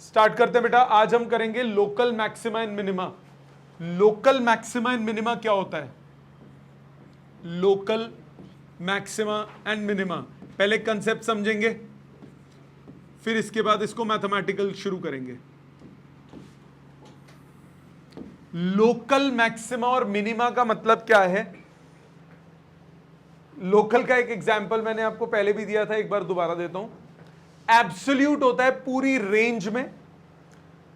Start करते हैं बेटा। आज हम करेंगे local maxima and minima. Local maxima and minima क्या होता है? लोकल मैक्सिमा एंड मिनिमा, पहले कंसेप्ट समझेंगे, फिर इसके बाद इसको मैथमेटिकल शुरू करेंगे। लोकल मैक्सिमा और मिनिमा का मतलब क्या है? लोकल का एक एग्जांपल मैंने आपको पहले भी दिया था, एक बार दोबारा देता हूं। एब्सोल्यूट होता है पूरी रेंज में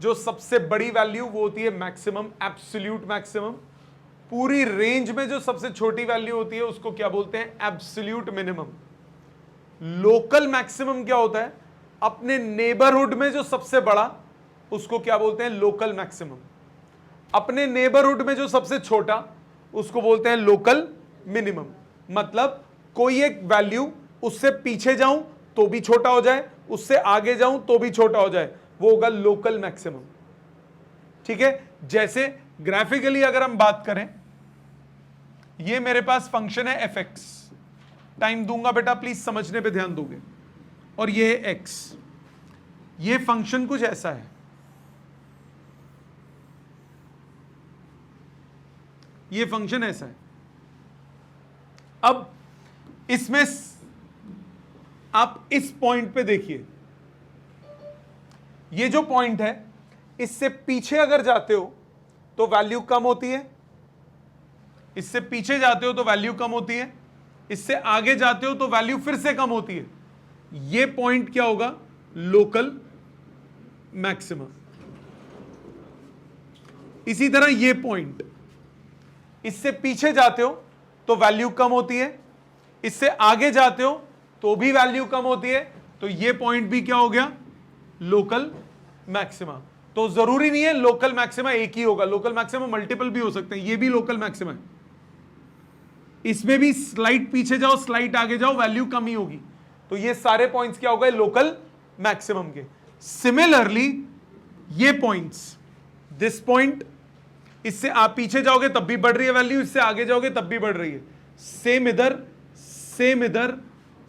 जो सबसे बड़ी वैल्यू वो होती है मैक्सिमम, एब्सोल्यूट मैक्सिमम। पूरी रेंज में जो सबसे छोटी वैल्यू होती है उसको क्या बोलते हैं? Absolute minimum. लोकल मैक्सिमम क्या होता है? अपने नेबरहुड में जो सबसे बड़ा उसको क्या बोलते हैं? Local maximum. अपने नेबरहुड में जो सबसे छोटा उसको बोलते हैं लोकल मिनिमम। मतलब कोई एक वैल्यू, उससे पीछे जाऊं तो भी छोटा हो जाए, उससे आगे जाऊं तो भी छोटा हो जाए, वो होगा लोकल मैक्सिमम। ठीक है, जैसे ग्राफिकली अगर हम बात करें, ये मेरे पास फंक्शन है एफ एक्स। टाइम दूंगा बेटा, प्लीज समझने पे ध्यान दोगे। और ये है एक्स। ये फंक्शन कुछ ऐसा है, ये फंक्शन ऐसा है। अब इसमें आप इस पॉइंट पे देखिए, ये जो पॉइंट है इससे पीछे अगर जाते हो तो वैल्यू कम होती है, इससे पीछे जाते हो तो वैल्यू कम होती है, इससे आगे जाते हो तो वैल्यू फिर से कम होती है। ये पॉइंट क्या होगा? Local maximum. इसी तरह ये पॉइंट, इससे पीछे जाते हो तो वैल्यू कम होती है, इससे आगे जाते हो तो भी वैल्यू कम होती है, तो ये पॉइंट भी क्या हो गया? Local maxima. तो जरूरी नहीं है लोकल मैक्सिमा एक ही होगा, लोकल मैक्सिमा मल्टीपल भी हो सकते हैं। ये भी लोकल मैक्सिमा है, इसमें भी स्लाइड पीछे जाओ स्लाइड आगे जाओ वैल्यू कम ही होगी। तो ये सारे पॉइंट्स क्या हो गए? लोकल मैक्सिमम के। सिमिलरली ये पॉइंट्स, दिस पॉइंट, इससे आप पीछे जाओगे तब भी बढ़ रही है वैल्यू, इससे आगे जाओगे तब भी बढ़ रही है। सेम इधर, सेम इधर,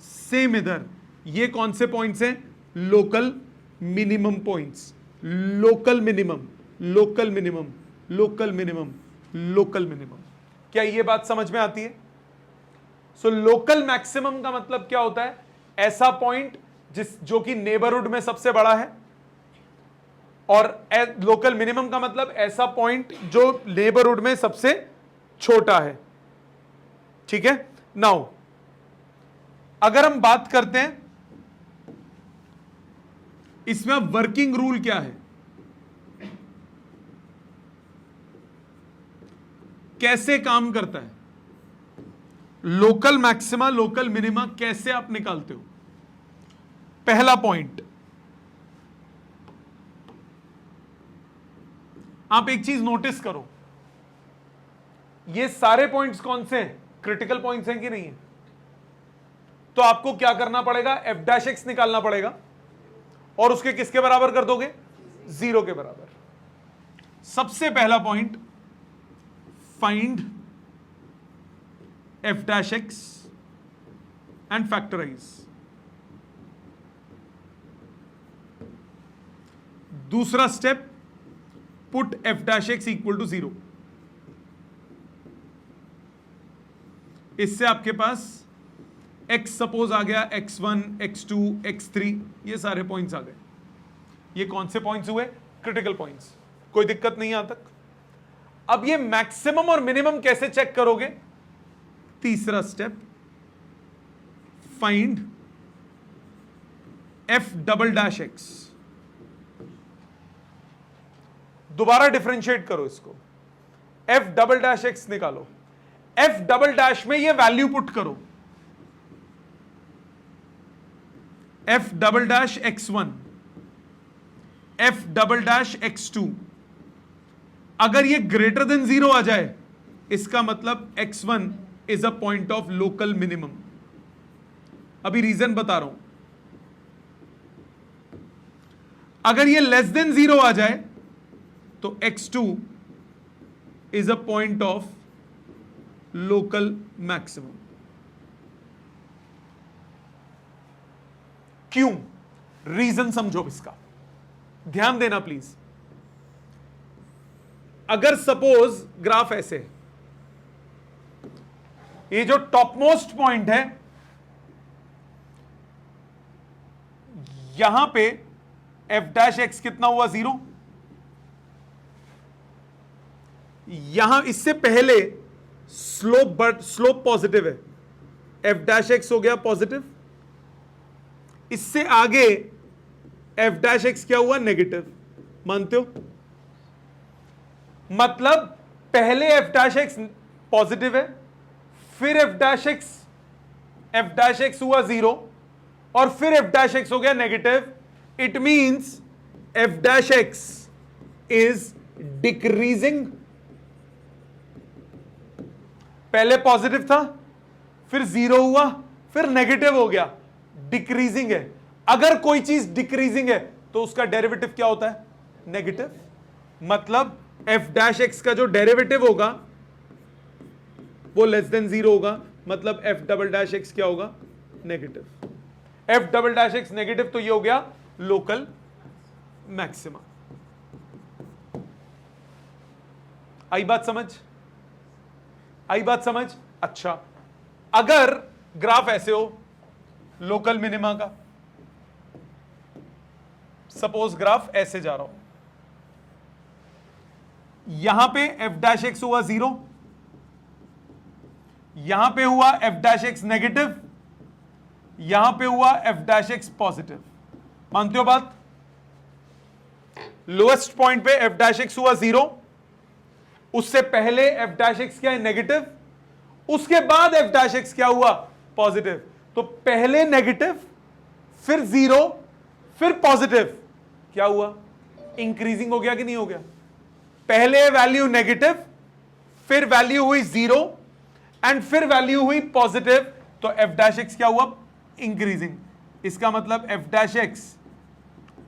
सेम इधर। ये कौन से पॉइंट्स हैं? Local minimum points. Local minimum, local minimum, local minimum, local minimum. क्या ये बात समझ में आती है? सो लोकल मैक्सिमम का मतलब क्या होता है? ऐसा पॉइंट जो कि नेबरहुड में सबसे बड़ा है, और लोकल मिनिमम का मतलब ऐसा पॉइंट जो नेबरहुड में सबसे छोटा है। ठीक है, नाउ अगर हम बात करते हैं इसमें वर्किंग रूल क्या है, कैसे काम करता है लोकल मैक्सिमा, लोकल मिनिमा, कैसे आप निकालते हो? पहला पॉइंट, आप एक चीज नोटिस करो, ये सारे पॉइंट्स कौन से हैं? क्रिटिकल पॉइंट्स हैं कि नहीं है? तो आपको क्या करना पड़ेगा? एफ डैश एक्स निकालना पड़ेगा, और उसके किसके बराबर कर दोगे? 0 के बराबर। सबसे पहला point, find f dash x and factorize. दूसरा step, put f dash x equal to 0। इससे आपके पास x सपोज आ गया, x1, x2, x3, ये सारे पॉइंट्स आ गए। ये कौन से पॉइंट्स हुए? Critical points. कोई दिक्कत नहीं यहां तक। अब ये मैक्सिमम और मिनिमम कैसे चेक करोगे? तीसरा step, find f double dash x। दोबारा डिफरेंशिएट करो इसको, f डबल डैश x निकालो। f डबल डैश में ये वैल्यू पुट करो, f double dash x1, f double dash x2। अगर ये ग्रेटर देन 0 आ जाए, इसका मतलब x1 is a point of local minimum. अभी रीजन बता रहा हूं। अगर ये लेस देन 0 आ जाए तो x2 is a point of local maximum. क्यों? रीजन समझो इसका। ध्यान देना प्लीज। अगर सपोज ग्राफ ऐसे, ये जो टॉप मोस्ट पॉइंट है, यहां पे एफ डैश एक्स कितना हुआ 0, यहां इससे पहले स्लोप पॉजिटिव है, एफ डैश एक्स हो गया पॉजिटिव, इससे आगे एफ डैश एक्स क्या हुआ नेगेटिव, मानते हो? मतलब पहले एफ डैश एक्स पॉजिटिव है, फिर एफ डैश एक्स हुआ 0 और फिर एफ डैश एक्स हो गया negative. It means F dash x is decreasing. पहले पॉजिटिव था, फिर 0 हुआ, फिर नेगेटिव हो गया, डिक्रीजिंग है। अगर कोई चीज डिक्रीजिंग है तो उसका डेरिवेटिव क्या होता है? नेगेटिव। मतलब एफ डैश एक्स का जो डेरिवेटिव होगा वो लेस देन 0 होगा, मतलब एफ डबल डैश एक्स क्या होगा? Negative. F double dash x negative, तो ये हो गया लोकल मैक्सिमा। आई बात समझ? आई बात समझ? अच्छा, अगर ग्राफ ऐसे हो लोकल मिनिमा का, सपोज ग्राफ ऐसे जा रहा हो, यहां पे एफ डैश एक्स हुआ 0, यहां पे हुआ एफ डैश एक्स नेगेटिव, यहां पे हुआ एफ डैश एक्स पॉजिटिव। मानते हो बात? लोएस्ट पॉइंट पे एफ डैश एक्स हुआ 0, उससे पहले एफ डैश एक्स क्या है? नेगेटिव, उसके बाद एफ डैश एक्स क्या हुआ? पॉजिटिव। तो पहले नेगेटिव, फिर 0, फिर पॉजिटिव, क्या हुआ? इंक्रीजिंग हो गया कि नहीं हो गया? पहले वैल्यू नेगेटिव, फिर वैल्यू हुई 0 एंड फिर वैल्यू हुई पॉजिटिव, तो एफ डैश एक्स क्या हुआ? इंक्रीजिंग। इसका मतलब F dash x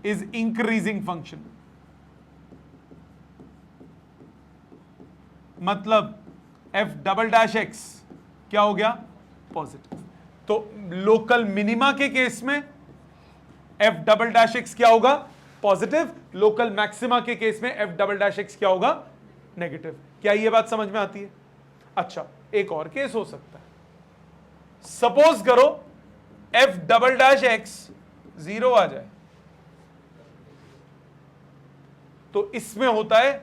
is increasing function. मतलब एफ डबल डैश एक्स क्या हो गया? पॉजिटिव। तो लोकल मिनिमा के केस में एफ डबल डैश एक्स क्या होगा? पॉजिटिव। लोकल मैक्सिमा के केस में एफ डबल डैश एक्स क्या होगा? नेगेटिव। क्या ये बात समझ में आती है? अच्छा, एक और केस हो सकता है। सपोज करो एफ डबल डैश एक्स 0 आ जाए, तो इसमें होता है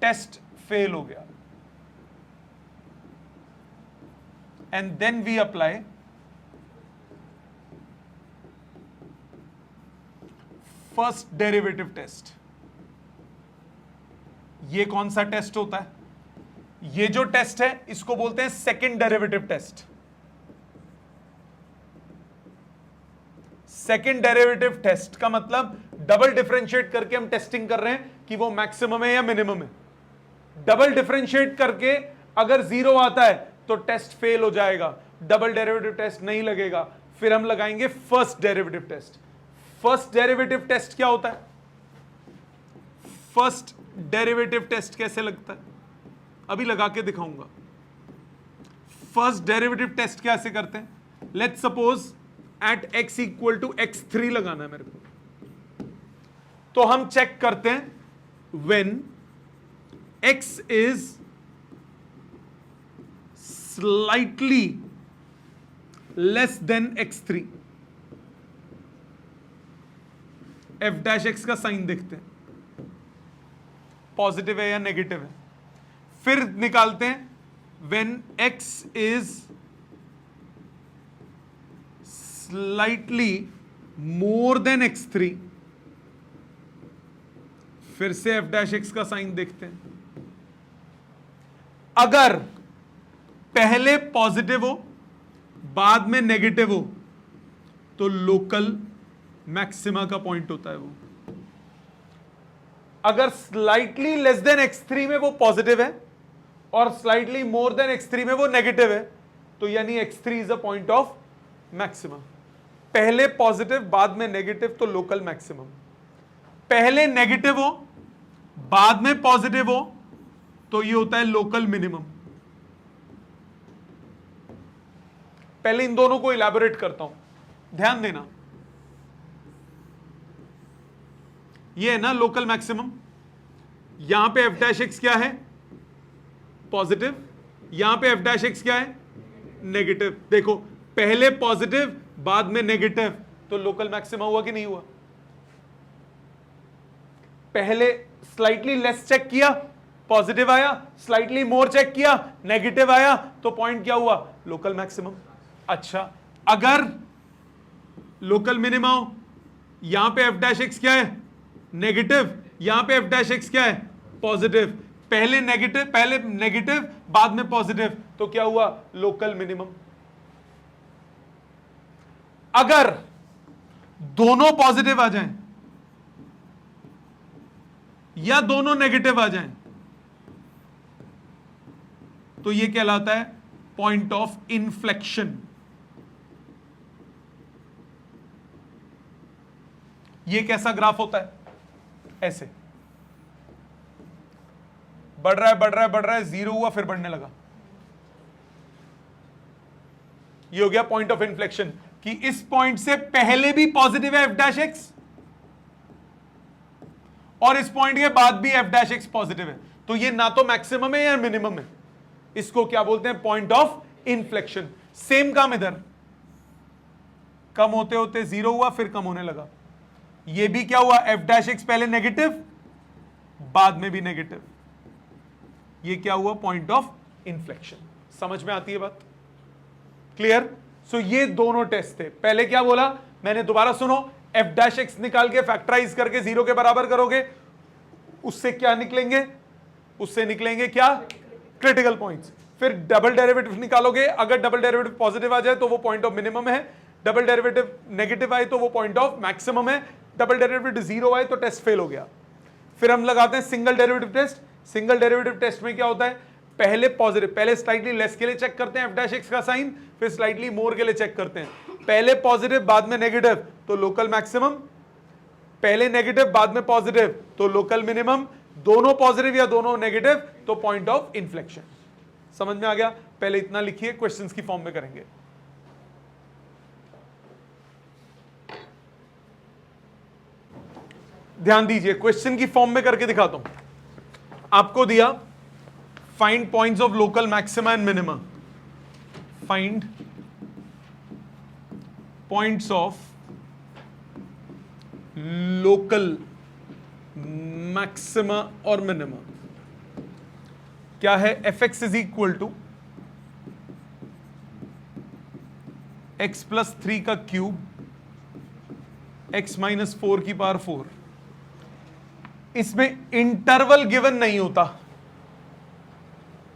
टेस्ट फेल हो गया, and then we apply first derivative test. ये कौन सा टेस्ट होता है? ये जो टेस्ट है इसको बोलते हैं second derivative test. Second derivative test का मतलब डबल डिफरेंशिएट करके हम टेस्टिंग कर रहे हैं कि वो मैक्सिमम है या मिनिमम है। डबल डिफरेंशिएट करके अगर 0 आता है तो टेस्ट फेल हो जाएगा, डबल डेरिवेटिव टेस्ट नहीं लगेगा। फिर हम लगाएंगे first derivative test. First derivative test क्या होता है? फर्स्ट डेरिवेटिव टेस्ट कैसे लगता है? अभी लगा के दिखाऊंगा। फर्स्ट डेरिवेटिव टेस्ट कैसे करते हैं? Let's suppose at x equal to x3 लगाना है मेरे को, तो हम चेक करते हैं when x is slightly less then x3, F dash x का साइन देखते हैं, पॉजिटिव है या नेगेटिव है। फिर निकालते हैं when x is slightly more then x3, फिर से एफ डैश एक्स का साइन देखते हैं। अगर पहले पॉजिटिव हो बाद में नेगेटिव हो तो लोकल मैक्सिमा का पॉइंट होता है वो। अगर स्लाइटली लेस देन x3 में वो पॉजिटिव है और स्लाइटली मोर देन x3 में वो नेगेटिव है, तो यानी x3 is a point of maximum. पहले पॉजिटिव बाद में नेगेटिव तो लोकल मैक्सिमम। पहले नेगेटिव हो बाद में पॉजिटिव हो तो ये होता है लोकल मिनिमम। पहले इन दोनों को इलैबोरेट करता हूं, ध्यान देना। ये है ना लोकल मैक्सिमम। यहां पे एफ डैश एक्स क्या है, पॉजिटिव, यहां पे एफ डैश एक्स क्या है, नेगेटिव। देखो पहले पॉजिटिव बाद में नेगेटिव, तो लोकल मैक्सिमा हुआ कि नहीं हुआ? पहले स्लाइटली लेस चेक किया, पॉजिटिव आया, स्लाइटली मोर चेक किया, नेगेटिव आया, तो पॉइंट क्या हुआ, लोकल मैक्सिमम। अच्छा, अगर लोकल मिनिमा हो, यहां पे एफ डैश एक्स क्या है, नेगेटिव, यहां पे एफ डैश एक्स क्या है, पॉजिटिव, पहले नेगेटिव बाद में पॉजिटिव, तो क्या हुआ, लोकल मिनिमम। अगर दोनों पॉजिटिव आ जाएं या दोनों नेगेटिव आ जाएं, तो यह कहलाता है पॉइंट ऑफ इन्फ्लेक्शन। यह कैसा ग्राफ होता है, ऐसे बढ़ रहा है बढ़ रहा है बढ़ रहा है, जीरो हुआ फिर बढ़ने लगा। ये हो गया पॉइंट ऑफ इन्फ्लेक्शन, कि इस पॉइंट से पहले भी पॉजिटिव है एफ डैश एक्स और इस पॉइंट के बाद भी एफ डैश एक्स पॉजिटिव है, तो ये ना तो मैक्सिमम है या मिनिमम है। इसको क्या बोलते हैं, पॉइंट ऑफ इन्फ्लेक्शन। सेम काम इधर, कम होते होते जीरो हुआ फिर कम होने लगा। ये भी क्या हुआ, एफ डैश एक्स पहले नेगेटिव बाद में भी नेगेटिव, ये क्या हुआ, पॉइंट ऑफ इन्फ्लेक्शन। समझ में आती है बात, क्लियर? सो ये दोनों टेस्ट थे। पहले क्या बोला मैंने, दोबारा सुनो, एफ डैश एक्स निकाल के फैक्टराइज करके जीरो के बराबर करोगे, उससे क्या निकलेंगे, उससे निकलेंगे क्या, क्रिटिकल पॉइंट्स। फिर डबल डेरिवेटिव निकालोगे, अगर डबल डेरिवेटिव पॉजिटिव आ जाए तो वो पॉइंट ऑफ मिनिमम है, डबल डेरिवेटिव नेगेटिव आए तो वो पॉइंट ऑफ मैक्सिमम है, डबल डेरिवेटिव जीरो आए तो टेस्ट फेल हो गया। फिर हम लगाते हैं single derivative test. Single derivative test में क्या होता है, पहले पॉजिटिव, पहले स्लाइटली लेस के लिए चेक करते हैं एफ डैश एक्स का साइन, फिर स्लाइटली मोर के लिए चेक करते हैं। पहले पॉजिटिव बाद में नेगेटिव तो लोकल मैक्सिमम, पहले नेगेटिव बाद में पॉजिटिव तो लोकल मिनिमम, दोनों पॉजिटिव या दोनों नेगेटिव तो पॉइंट ऑफ इन्फ्लेक्शन। समझ में आ गया? पहले इतना लिखिए, क्वेश्चंस की फॉर्म में करेंगे। ध्यान दीजिए, क्वेश्चन की फॉर्म में करके दिखाता हूं। आपको दिया find points of local maxima and minima, find points of local maxima और मिनिमा। क्या है, f x is equal to x plus 3 का क्यूब एक्स माइनस 4 की पावर 4। इसमें इंटरवल गिवन नहीं होता,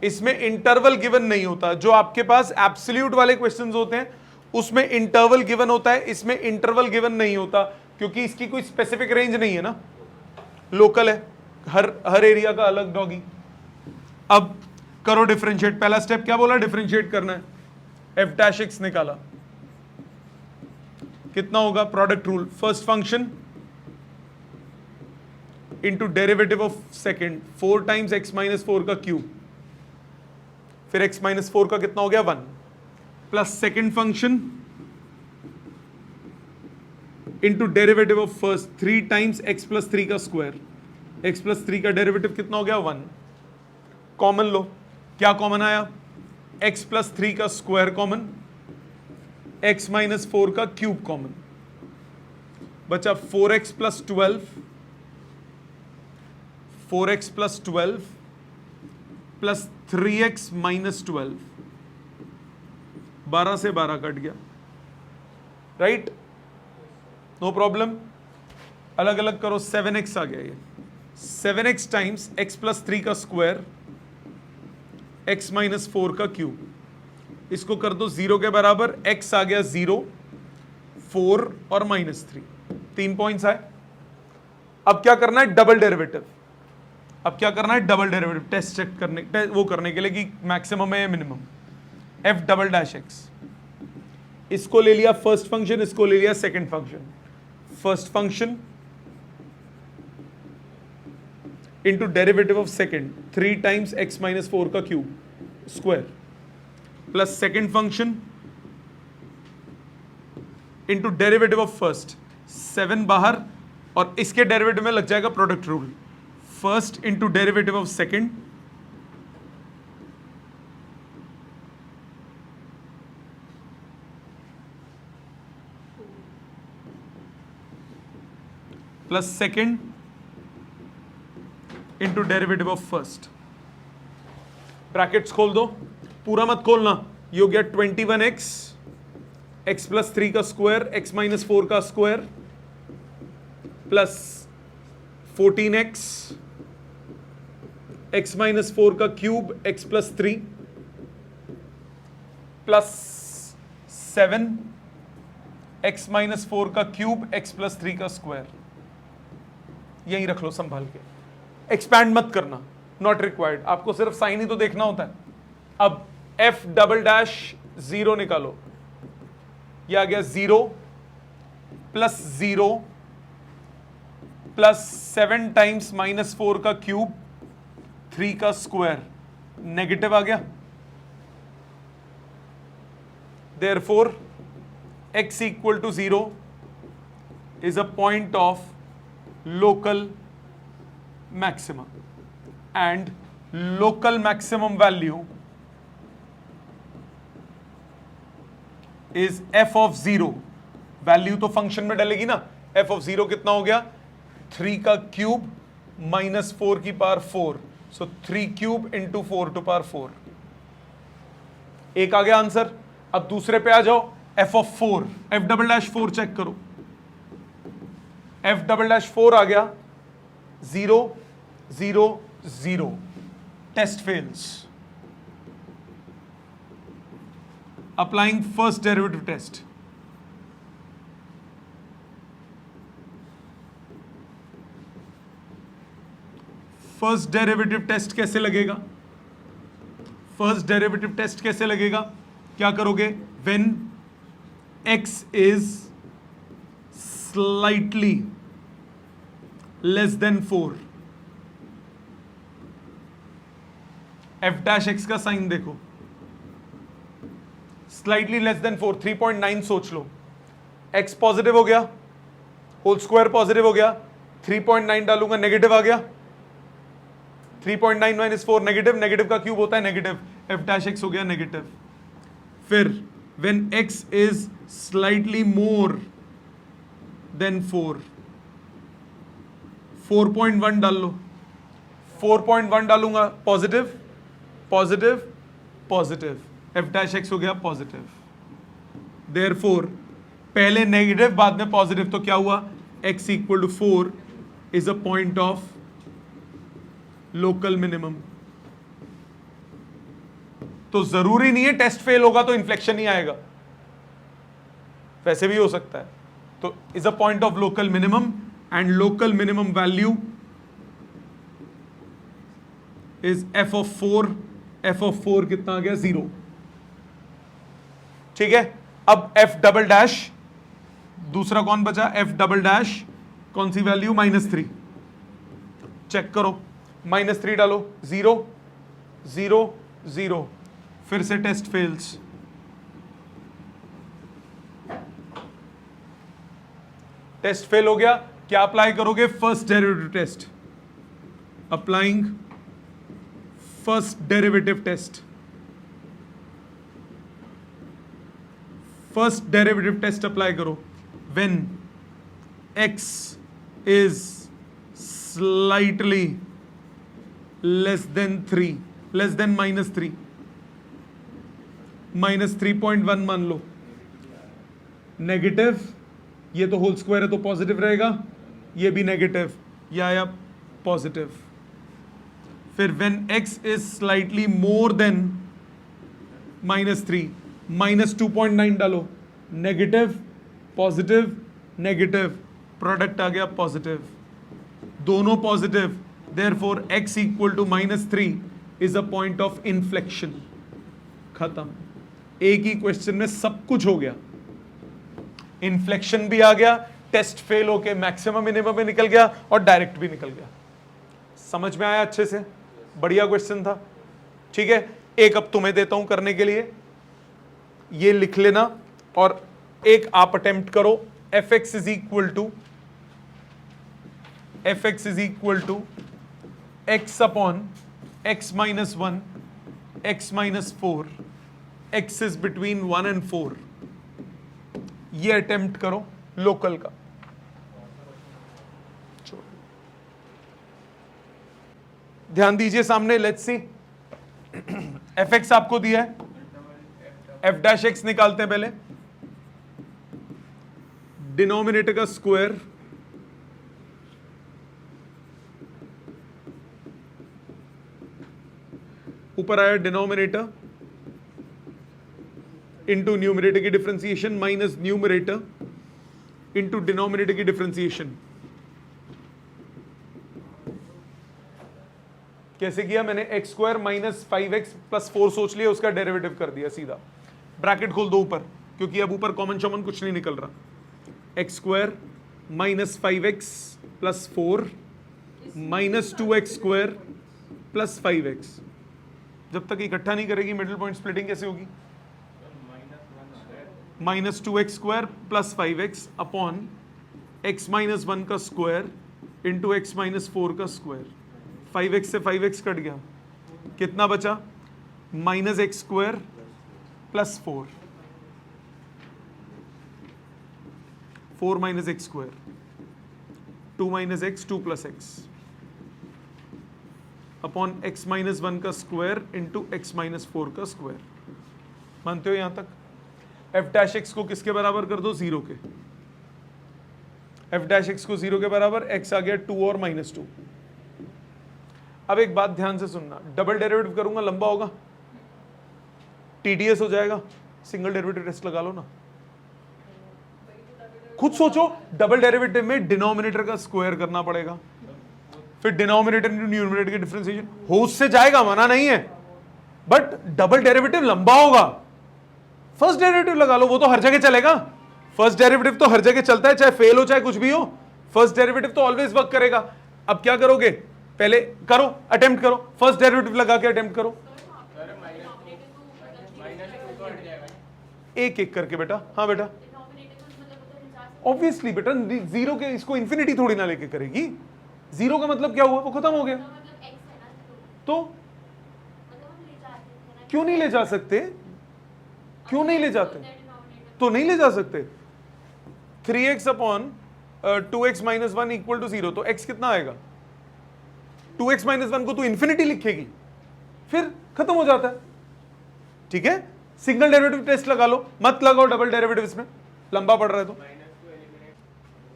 इसमें इंटरवल गिवन नहीं होता। जो आपके पास एब्सोल्यूट वाले क्वेश्चंस होते हैं उसमें इंटरवल गिवन होता है, इसमें इंटरवल गिवन नहीं होता, क्योंकि इसकी कोई स्पेसिफिक रेंज नहीं है ना, लोकल है, हर एरिया का अलग डॉगी। अब करो डिफरेंशिएट। पहला स्टेप क्या बोला, डिफरेंशिएट करना है। एफ डैश एक्स निकाला, कितना होगा, product rule, first function into derivative of second, 4 times x minus 4 का क्यूब, फिर x माइनस 4 का कितना हो गया, 1, plus second function into derivative of first 3 times x plus 3 का स्क्वायर, x प्लस 3 का डेरिवेटिव कितना हो गया, 1। कॉमन लो, क्या कॉमन आया, x प्लस 3 का स्क्वायर कॉमन, x माइनस 4 का क्यूब कॉमन, बचा 4x plus 12, 4x plus 12 plus 3x minus 12, 12 से 12 कट गया, राइट, नो प्रॉब्लम। अलग अलग करो, 7x आ गया, ये 7x टाइम्स x प्लस 3 का स्क्वायर x माइनस 4 का क्यूब, इसको कर दो 0 के बराबर, x आ गया 0, 4 और माइनस 3, 3 पॉइंट्स आए। अब क्या करना है, डबल डेरिवेटिव। अब क्या करना है, डबल डेरिवेटिव टेस्ट चेक करने, वो करने के लिए कि मैक्सिमम है या minimum. F double dash x, इसको ले लिया फर्स्ट फंक्शन, इसको ले लिया second function. First function into derivative of second, 3 times x minus 4 का cube square, plus second function into derivative of first, 7 बाहर और इसके डेरिवेटिव में लग जाएगा product rule, first into derivative of second plus second into derivative of first. Brackets खोल दो, पूरा मत खोलना। ये हो गया 21x x प्लस 3 का स्क्वायर x माइनस 4 का square plus 14x x minus 4 का cube x plus 3 plus 7 x minus 4 का क्यूब x प्लस 3 का स्क्वायर। यही रख लो संभाल के, एक्सपैंड मत करना, नॉट रिक्वायर्ड। आपको सिर्फ साइन ही तो देखना होता है। अब f डबल डैश 0 निकालो, ये आ गया 0 प्लस 0 प्लस 7 टाइम्स माइनस 4 का क्यूब 3 का स्क्वायर, नेगेटिव आ गया। Therefore x equal to 0 is a point of local maximum and local maximum value is f of 0। Value तो फंक्शन में डलेगी ना। f of 0 कितना हो गया, 3 का क्यूब माइनस 4 की power 4, so 3 cube into 4 to power 4। एक आ गया आंसर। अब दूसरे पे आ जाओ, f of 4, f double dash 4 check करो, f डबल डैश 4 आ गया 0 0 0, test fails. Applying first derivative test, first derivative test कैसे लगेगा? फर्स्ट डेरिवेटिव टेस्ट कैसे लगेगा? क्या करोगे? When x is slightly less than 4, f dash x का साइन देखो, slightly less than 4, 3.9 सोच लो, x पॉजिटिव हो गया, होल स्क्वायर पॉजिटिव हो गया, 3.9 डालूंगा नेगेटिव आ गया, 3.9 माइनस 4 नेगेटिव, नेगेटिव का क्यूब होता है नेगेटिव, f dash x हो गया नेगेटिव। फिर when x is slightly more than 4, 4.1 डाल लो, 4.1 डालूंगा positive positive positive, f dash x हो गया पॉजिटिव। देयरफॉर पहले नेगेटिव बाद में पॉजिटिव, तो क्या हुआ? x equal to 4 is a point of local minimum. तो जरूरी नहीं है टेस्ट फेल होगा तो इन्फ्लेक्शन ही आएगा, वैसे भी हो सकता है। तो is a point of local minimum and local minimum value is f of 4। f of 4 कितना आ गया? 0। ठीक है। अब f डबल डैश, दूसरा कौन बचा? f डबल डैश, कौन सी वैल्यू? -3। चेक करो, -3 डालो, 0 0 0, फिर से टेस्ट फेल्स। टेस्ट फेल हो गया, क्या अप्लाई करोगे? First derivative test. Applying first derivative test, first derivative test apply करो। When x is slightly less than 3, less than -3, -3.1 मान लो, नेगेटिव, ये तो होल स्क्वायर है तो पॉजिटिव रहेगा, ये भी नेगेटिव, ये आया पॉजिटिव। फिर when x is slightly more than -3, -2.9 डालो, नेगेटिव पॉजिटिव नेगेटिव, प्रोडक्ट आ गया पॉजिटिव, दोनों positive. Therefore x equal to -3 is a point of inflection. खत्म। एक ही क्वेश्चन में सब कुछ हो गया, इन्फ्लेक्शन भी आ गया, टेस्ट फेल होके मैक्सिमम मिनिमम में निकल गया और डायरेक्ट भी निकल गया। समझ में आया अच्छे से? बढ़िया क्वेश्चन था। ठीक है, एक अब तुम्हें देता हूं करने के लिए, ये लिख लेना और एक आप अटेम्प्ट करो। F x is equal to f x is equal to x upon x minus 1 x minus 4 x is between 1 and 4। ये अटेम्प्ट करो लोकल का। ध्यान दीजिए सामने, लेट्स सी एफ एक्स आपको दिया है, एफ डैश एक्स निकालते हैं पहले। डिनोमिनेटर का स्क्वायर ऊपर आया डिनोमिनेटर इंटू न्यूमरेटर की differentiation minus numerator into denominator की डिफरेंशिएशन। कैसे किया मैंने? X square minus 5x plus 4 सोच लिया, उसका डेरिवेटिव कर दिया सीधा। ब्रैकेट खोल दो ऊपर, क्योंकि अब ऊपर कॉमन शॉमन कुछ नहीं निकल रहा। X square minus 5x plus 4 minus 2x square plus 5x। जब तक इकट्ठा नहीं करेगी मिडिल पॉइंट स्प्लिटिंग कैसे होगी? Minus 2x square plus 5x upon x minus 1 का स्क्वायर इंटू एक्स माइनस 4 का स्क्वायर। 5x से 5x कट गया, कितना बचा? Minus x square plus 4 minus x square 2 minus x 2 plus x upon x minus 1 का square into x minus 4 का square. मानते हो यहां तक? एफ डैश एक्स को किसके बराबर कर दो? 0 के। एफ डैश एक्स को 0 के बराबर, एक्स आ गया 2 और माइनस 2। अब एक बात ध्यान से सुनना, डबल डेरिवेटिव करूंगा लंबा होगा, टीडीएस हो जाएगा। सिंगल डेरिवेटिव टेस्ट लगा लो ना। खुद सोचो, डबल डेरिवेटिव में डिनोमिनेटर का स्क्वायर करना पड़ेगा, फिर डिनोमिनेटर इंटू न्यूमरेटर की डिफरेंशिएशन। होश से जाएगा, मना नहीं है, बट डबल डेरिवेटिव लंबा होगा। फर्स्ट डेरिवेटिव लगा लो, वो तो हर जगह चलेगा। फर्स्ट डेरिवेटिव तो हर जगह चलता है, चाहे फेल हो चाहे कुछ भी हो, फर्स्ट डेरिवेटिव तो ऑलवेज वर्क करेगा। अब क्या करोगे? पहले करो, अटेम्प्ट करो, फर्स्ट डेरिवेटिव लगा के अटेम्प्ट करो, एक एक करके बेटा। हाँ बेटा, ऑब्वियसली बेटा, 0 के इसको इंफिनिटी थोड़ी ना लेके करेगी। 0 का मतलब क्या हुआ? वो खत्म हो गया। तो क्यों नहीं ले जा सकते? क्यों नहीं ले जाते? तो नहीं ले जा सकते। 3x upon 2x minus 1 equal to 0। तो x कितना आएगा? 2x माइनस 1 को तो इंफिनिटी लिखेगी, फिर खत्म हो जाता है। ठीक है, सिंगल डेरिवेटिव टेस्ट लगा लो, मत लगाओ डबल डेरिवेटिव, इसमें लंबा पड़ रहा है। तो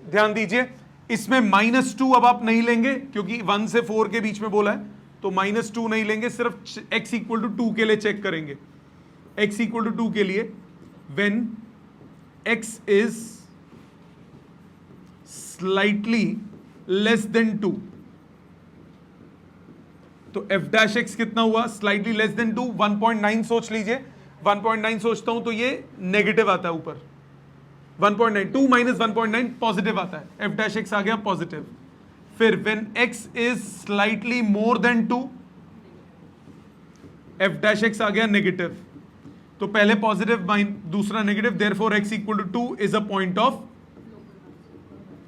ध्यान दीजिए, इसमें -2 अब आप नहीं लेंगे, क्योंकि 1 से 4 के बीच में बोला है, तो -2 नहीं लेंगे, सिर्फ x इक्वल टू 2 के लिए चेक करेंगे। x इक्वल टू 2 के लिए when x is slightly less then 2, तो f डैश x कितना हुआ? Slightly less then 2। 1.9 सोच लीजिए, 1.9 सोचता हूं तो ये नेगेटिव आता है ऊपर। 1.9, 2 माइनस 1.9 पॉजिटिव आता है, f डैश x आ गया पॉजिटिव। फिर when x is slightly more than 2, f dash x आ गया नेगेटिव। तो पहले पॉजिटिव दूसरा negative, therefore x equal to 2 is a point of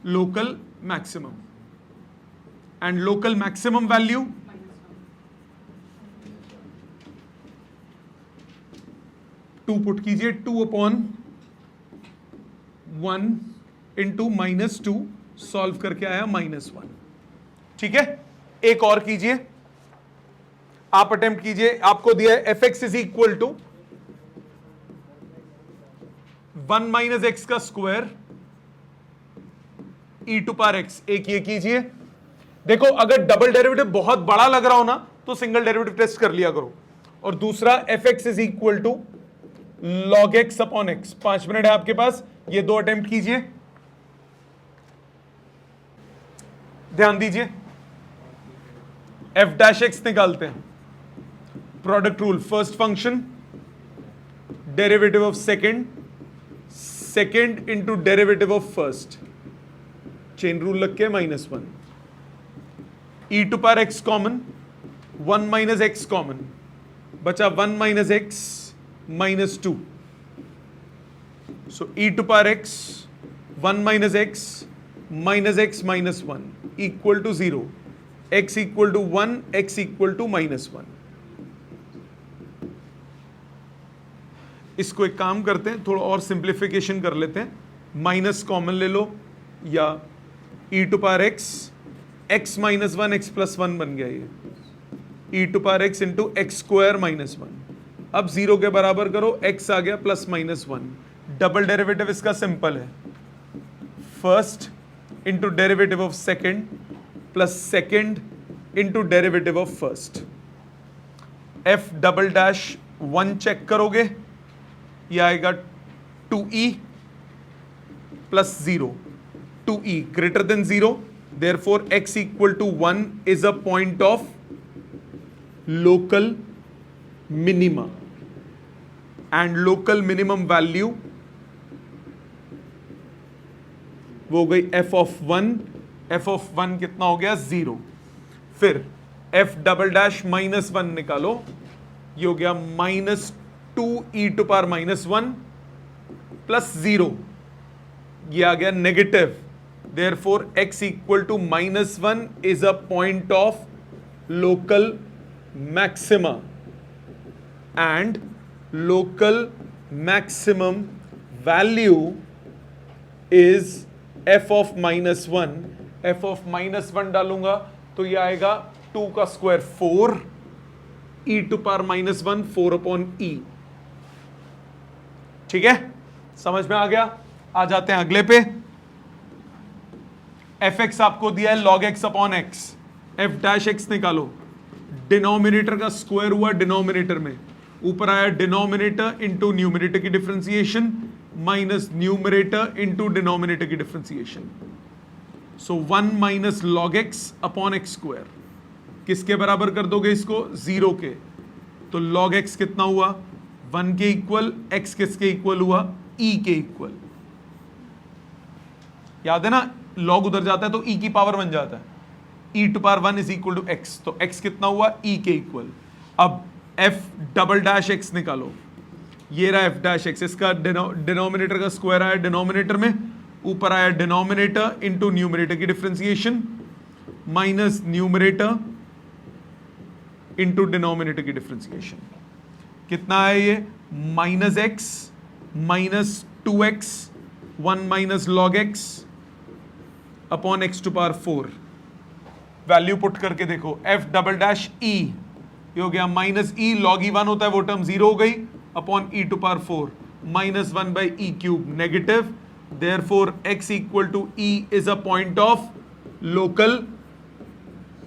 local maximum. And local maximum value to put कीजिए, 2 upon 1 into -2, solve करके आया -1। ठीक है, एक और कीजिए, आप अटेम्प्ट कीजिए। आपको दिया है f x is equal to 1 minus x का square e to power x. एक ये कीजिए। देखो, अगर डबल डेरिवेटिव बहुत बड़ा लग रहा हो ना, तो सिंगल डेरिवेटिव टेस्ट कर लिया करो। और दूसरा f x is equal to log x upon x. 5 minute है आपके पास, ये 2 अटेम्प्ट कीजिए। ध्यान दीजिए, एफ डैश एक्स निकालते हैं। Product rule, first function derivative of second, second into derivative of first, chain rule लग के -1। E to power x common, 1 minus x common, बचा 1 minus x -2। So e to power x 1 minus x minus x minus one equal to 0, x equal to 1, x equal to -1। इसको एक काम करते हैं, थोड़ा और सिंप्लीफिकेशन कर लेते हैं, माइनस कॉमन ले लो या e to power x, x minus one x plus one बन गया ये, e to power x into x square minus one. अब 0 के बराबर करो, x आ गया plus minus one. Double derivative इसका सिंपल है, first into derivative of second plus second into derivative of first. f double dash 1 check करोगे, ये आएगा 2e plus 0, 2e greater than 0, therefore x equal to 1 is a point of local minima and local minimum value वो हो गई f of 1, f of 1 कितना हो गया 0। फिर f डबल डैश माइनस 1 निकालो, ये हो गया minus 2e to power minus 1 plus 0, ये आ गया negative, therefore x equal to -1 is a point of local maxima and local maximum value is f of -1। f of -1 डालूंगा तो ये आएगा 2 का square 4, e to power -1 4 upon e। ठीक है, समझ में आ गया। आ जाते हैं अगले पे। fx आपको दिया है log x upon x, f dash x निकालो, डिनोमिनेटर का स्क्वायर हुआ डिनोमिनेटर में, ऊपर आया डिनोमिनेटर इंटू न्यूमिनेटर की differentiation minus numerator into denominator की डिफरेंशिएशन। सो 1 minus log x upon x square, किसके बराबर कर दोगे इसको 0 के, तो log x कितना हुआ 1 के इक्वल, x किसके इक्वल हुआ e के इक्वल। याद है ना, log उधर जाता है तो e की पावर बन जाता है, e to power 1 is equal to x, तो x कितना हुआ e के इक्वल। अब f डबल डैश x निकालो, ये रहा f डैश x, इसका डिनोमिनेटर का स्क्वायर आया डिनोमिनेटर में, ऊपर आया डिनोमिनेटर इंटू न्यूमिनेटर की differentiation minus numerator into denominator की डिफरेंशिएशन। कितना है ये minus x minus 2x 1 minus log x upon x to power 4। Value put करके देखो, f डबल डैश e ये हो गया माइनस e, लॉग e 1 होता है वो टर्म 0 हो गई, upon e to power 4 minus 1 by e cube negative, therefore x equal to e is a point of local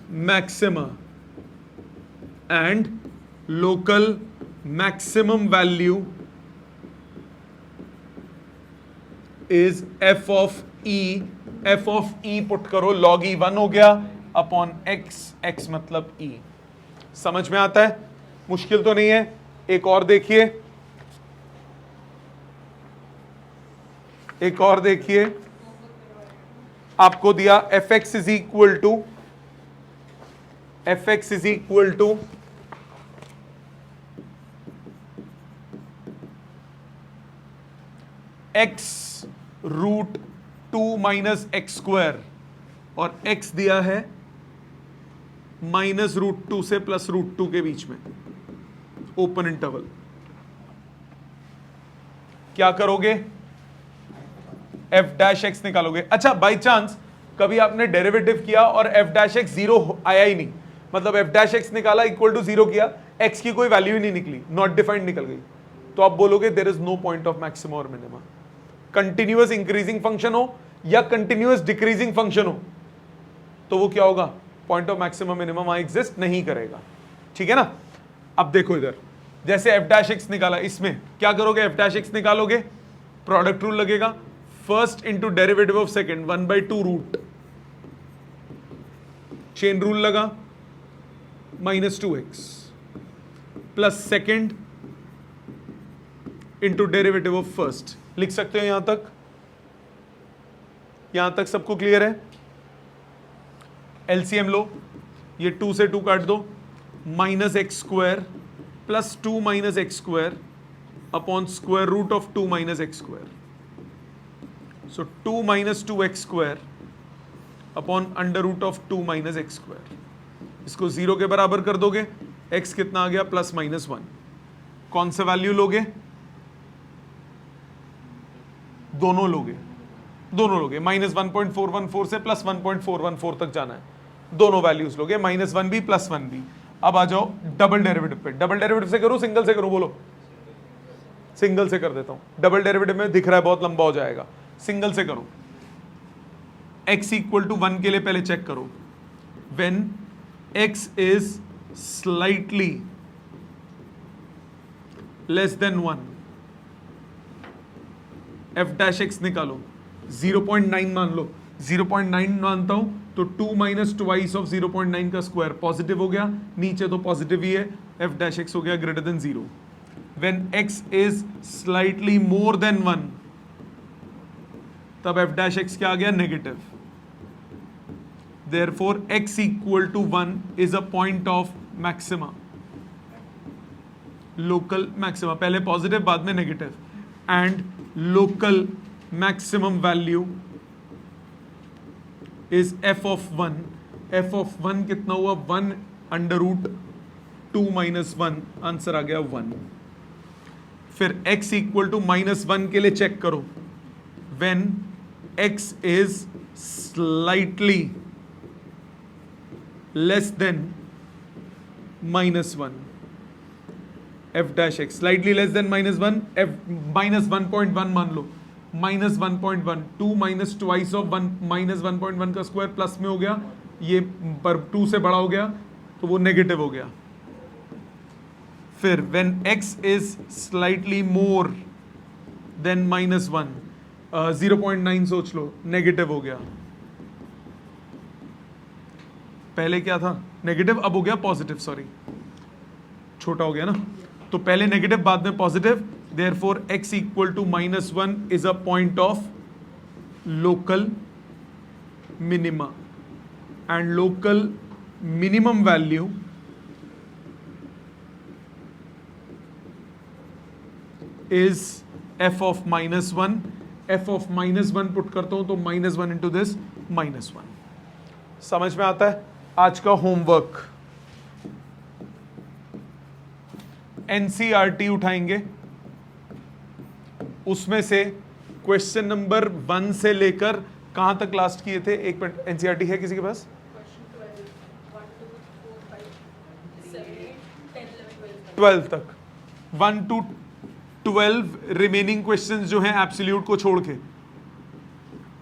maxima and local maximum value is f of e। f of e put करो, log e 1 हो गया upon x, x मतलब e। समझ में आता है, मुश्किल तो नहीं है। एक और देखिए, एक और देखिए, आपको दिया fx is equal to x root 2 minus x square, और x दिया है माइनस रूट 2 से प्लस रूट 2 के बीच में, ओपन इंटरवल। क्या करोगे, f डैश x निकालोगे। अच्छा, बाय चांस कभी आपने डेरिवेटिव किया और f डैश x 0 आया ही नहीं, मतलब f डैश x निकाला इक्वल टू 0 किया, x की कोई वैल्यू ही नहीं निकली, नॉट डिफाइंड निकल गई, तो आप बोलोगे there is no point of maximum और मिनिमम। कंटिन्यूअस इंक्रीजिंग फंक्शन हो या कंटिन्यूअस डिक्रीजिंग फंक्शन हो तो वो क्या होगा, पॉइंट ऑफ मैक्सिमम मिनिमम वहां एग्जिस्ट नहीं करेगा। ठीक है ना। अब देखो इधर, जैसे f डैश x निकाला, इसमें क्या करोगे, f डैश x निकालोगे, प्रोडक्ट रूल लगेगा, first into derivative of second 1/2 root, chain rule लगा, -2x plus second into derivative of first. लिख सकते हो यहां तक, यहां तक सबको क्लियर है। एलसीएम लो, ये 2 से 2 काट दो, minus x square plus 2 minus x square upon square root of 2 minus x square. So 2 minus 2 x square upon under root of 2 minus x square. इसको 0 के बराबर कर दोगे, x कितना आ गया +-1। कौन सा वैल्यू लोगे? दोनों लोगे -1.414 से +1.414 तक जाना है, दोनों वैल्यूज लोगे, -1 भी +1 भी। अब आ जाओ डबल डेरिवेटिव पे। डबल डेरिवेटिव से करूं सिंगल से करूं? बोलो। सिंगल से कर देता हूं, डबल डेरिवेटिव में दिख रहा है बहुत लंबा हो जाएगा, सिंगल से करो। x = 1 के लिए पहले चेक करो, when x is slightly less than 1, f dash x निकालो, 0.9 मान लो, 0.9 मानता हूं तो 2 माइनस ट्वाइस ऑफ 0.9 का स्क्वायर पॉजिटिव हो गया, नीचे तो पॉजिटिव ही है, f dash x हो गया greater than 0। When x is slightly more than 1, तब f dash x क्या आ गया? Negative. Therefore x = 1 is a point of maxima, local maxima, पहले पॉजिटिव बाद में negative, and local maximum value is f of 1। f of 1 कितना हुआ? 1 under root 2 minus 1, answer आ गया 1। फिर x = -1 के लिए चेक करो, when x is slightly less than -1, f dash x slightly less than -1, f -1.1 मान लो, -1.1, 2 माइनस ट्वाइस ऑफ 1 -1.1 का square plus में हो गया, ये पर 2 से बड़ा हो गया तो वो नेगेटिव हो गया। फिर when x is slightly more than -1, 0.9 सोच लो, नेगेटिव हो गया। पहले क्या था? नेगेटिव, अब हो गया पॉजिटिव, सॉरी छोटा हो गया ना, तो पहले नेगेटिव बाद में positive. Therefore x = -1 is a point of local minima, and local minimum value is f of -1। f of -1 put करता हूं तो -1 इंटू दिस -1। समझ में आता है? आज का होमवर्क NCERT उठाएंगे, उसमें से क्वेश्चन नंबर 1 से लेकर कहां तक लास्ट किए थे? एक मिनट, NCERT है किसी के पास? 12 तक, 1 to 12 रिमेनिंग क्वेश्चंस जो हैं एब्सोल्यूट को छोड़ के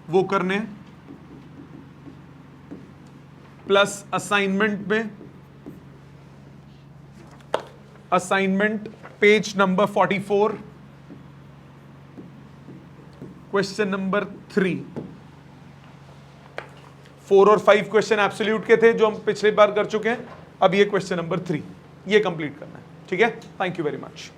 वो करने, प्लस असाइनमेंट में, assignment page number 44 question number 3, 4 और 5 क्वेश्चन एब्सोल्यूट के थे जो हम पिछली बार कर चुके हैं, अब ये क्वेश्चन नंबर 3 ये कंप्लीट करना है। ठीक है, थैंक यू वेरी मच।